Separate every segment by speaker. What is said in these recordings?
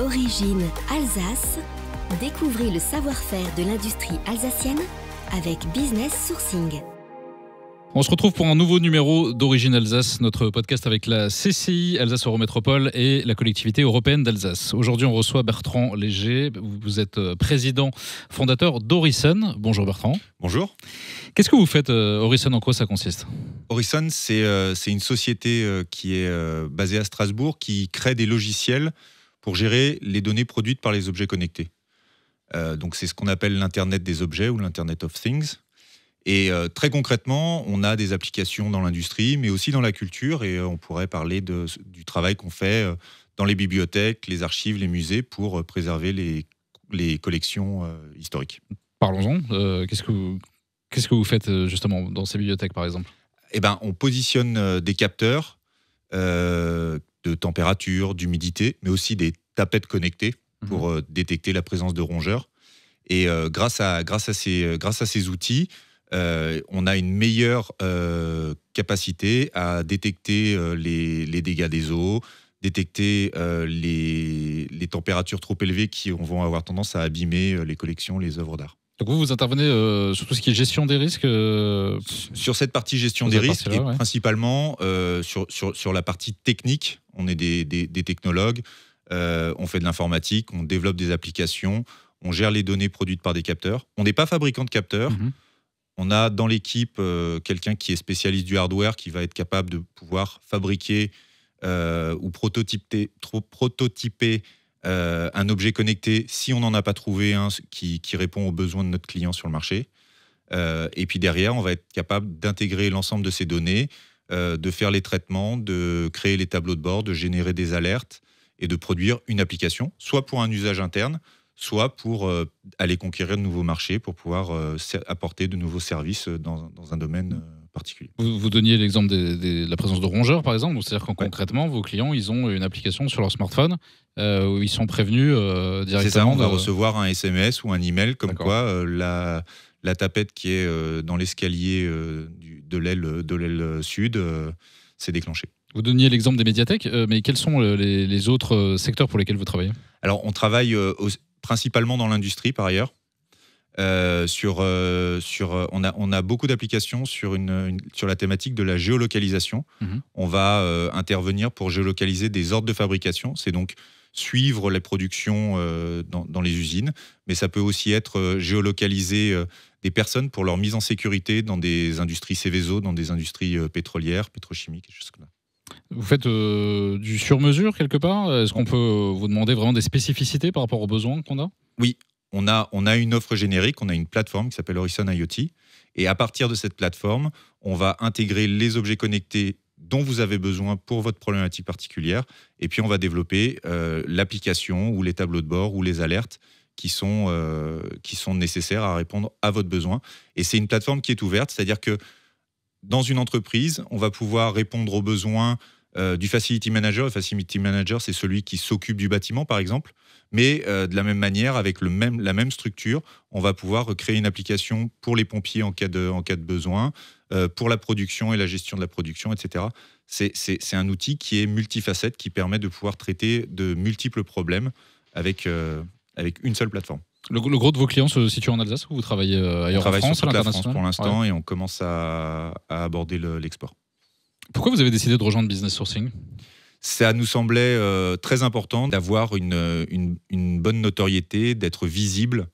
Speaker 1: Origine Alsace. Découvrez le savoir-faire de l'industrie alsacienne avec Business Sourcing.
Speaker 2: On se retrouve pour un nouveau numéro d'Origine Alsace, notre podcast avec la CCI Alsace Eurométropole et la collectivité européenne d'Alsace. Aujourd'hui, on reçoit Bertrand Léger. Vous êtes président fondateur d'Orison. Bonjour Bertrand.
Speaker 3: Bonjour.
Speaker 2: Qu'est-ce que vous faites, Orison? En quoi ça consiste?
Speaker 3: Orison, c'est une société qui est basée à Strasbourg qui crée des logiciels pour gérer les données produites par les objets connectés. Donc c'est ce qu'on appelle l'Internet des objets ou l'Internet of Things. Et très concrètement, on a des applications dans l'industrie, mais aussi dans la culture, et on pourrait parler du travail qu'on fait dans les bibliothèques, les archives, les musées, pour préserver les collections historiques.
Speaker 2: Parlons-en. Qu'est-ce que vous faites justement dans ces bibliothèques, par exemple?
Speaker 3: On positionne des capteurs de température, d'humidité, mais aussi des tapettes connectées pour détecter la présence de rongeurs. Et grâce à ces outils, on a une meilleure capacité à détecter les dégâts des eaux, détecter les températures trop élevées qui vont avoir tendance à abîmer les collections, les œuvres d'art.
Speaker 2: Donc vous intervenez sur tout ce qui est gestion des risques
Speaker 3: Sur cette partie gestion des risques, et principalement sur la partie technique. On est des technologues, on fait de l'informatique, on développe des applications, on gère les données produites par des capteurs. On n'est pas fabricant de capteurs. On a dans l'équipe quelqu'un qui est spécialiste du hardware, qui va être capable de pouvoir fabriquer ou prototyper un objet connecté si on n'en a pas trouvé un qui répond aux besoins de notre client sur le marché. Et puis derrière, on va être capable d'intégrer l'ensemble de ces données, de faire les traitements, de créer les tableaux de bord, de générer des alertes et de produire une application, soit pour un usage interne, soit pour aller conquérir de nouveaux marchés, pour pouvoir apporter de nouveaux services dans un domaine particulier.
Speaker 2: Vous donniez l'exemple de la présence de rongeurs, par exemple. C'est-à-dire qu'en concrètement, vos clients, ils ont une application sur leur smartphone où ils sont prévenus directement.
Speaker 3: C'est ça, on va recevoir un SMS ou un email comme quoi la tapette qui est dans l'escalier de l'aile sud s'est déclenchée.
Speaker 2: Vous donniez l'exemple des médiathèques, mais quels sont les autres secteurs pour lesquels vous travaillez?
Speaker 3: Alors, on travaille principalement dans l'industrie, par ailleurs. On a beaucoup d'applications sur la thématique de la géolocalisation. On va intervenir pour géolocaliser des ordres de fabrication. C'est donc suivre les productions dans les usines, mais ça peut aussi être géolocaliser des personnes pour leur mise en sécurité dans des industries Céveso, dans des industries pétrolières, pétrochimiques, et choses comme ça.
Speaker 2: Vous faites du sur-mesure quelque part? Est-ce qu'on peut vous demander vraiment des spécificités par rapport aux besoins qu'on a?
Speaker 3: Oui, on a une offre générique, on a une plateforme qui s'appelle Orison IoT. Et à partir de cette plateforme, on va intégrer les objets connectés dont vous avez besoin pour votre problématique particulière. Et puis on va développer l'application ou les tableaux de bord ou les alertes qui sont nécessaires à répondre à votre besoin. Et c'est une plateforme qui est ouverte, c'est-à-dire que dans une entreprise, on va pouvoir répondre aux besoins du Facility Manager. Le Facility Manager, c'est celui qui s'occupe du bâtiment, par exemple. Mais de la même manière, avec la même structure, on va pouvoir créer une application pour les pompiers en cas de besoin, pour la production et la gestion de la production, etc. C'est un outil qui est multifacette, qui permet de pouvoir traiter de multiples problèmes avec une seule plateforme.
Speaker 2: Le gros de vos clients se situe en Alsace ou vous travaillez ailleurs en France?
Speaker 3: On travaille sur toute la France pour l'instant et on commence à aborder l'export.
Speaker 2: Pourquoi vous avez décidé de rejoindre Business Sourcing?
Speaker 3: Ça nous semblait très important d'avoir une bonne notoriété, d'être visible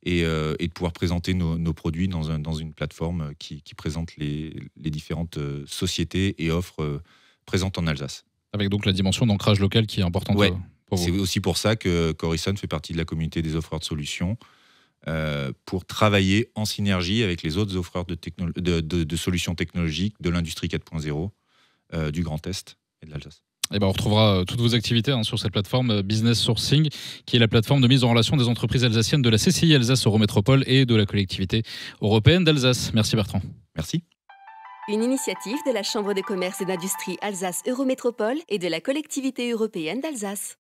Speaker 3: et de pouvoir présenter nos produits dans une plateforme qui présente les différentes sociétés et offres présentes en Alsace.
Speaker 2: Avec donc la dimension d'ancrage local qui est importante pour vous.
Speaker 3: C'est aussi pour ça qu'Orison fait partie de la communauté des offreurs de solutions pour travailler en synergie avec les autres offreurs de solutions technologiques de l'industrie 4.0 du Grand Est et de l'Alsace.
Speaker 2: On retrouvera toutes vos activités sur cette plateforme Business Sourcing, qui est la plateforme de mise en relation des entreprises alsaciennes de la CCI Alsace Eurométropole et de la collectivité européenne d'Alsace. Merci Bertrand.
Speaker 3: Merci.
Speaker 1: Une initiative de la Chambre de commerce et d'industrie Alsace Eurométropole et de la collectivité européenne d'Alsace.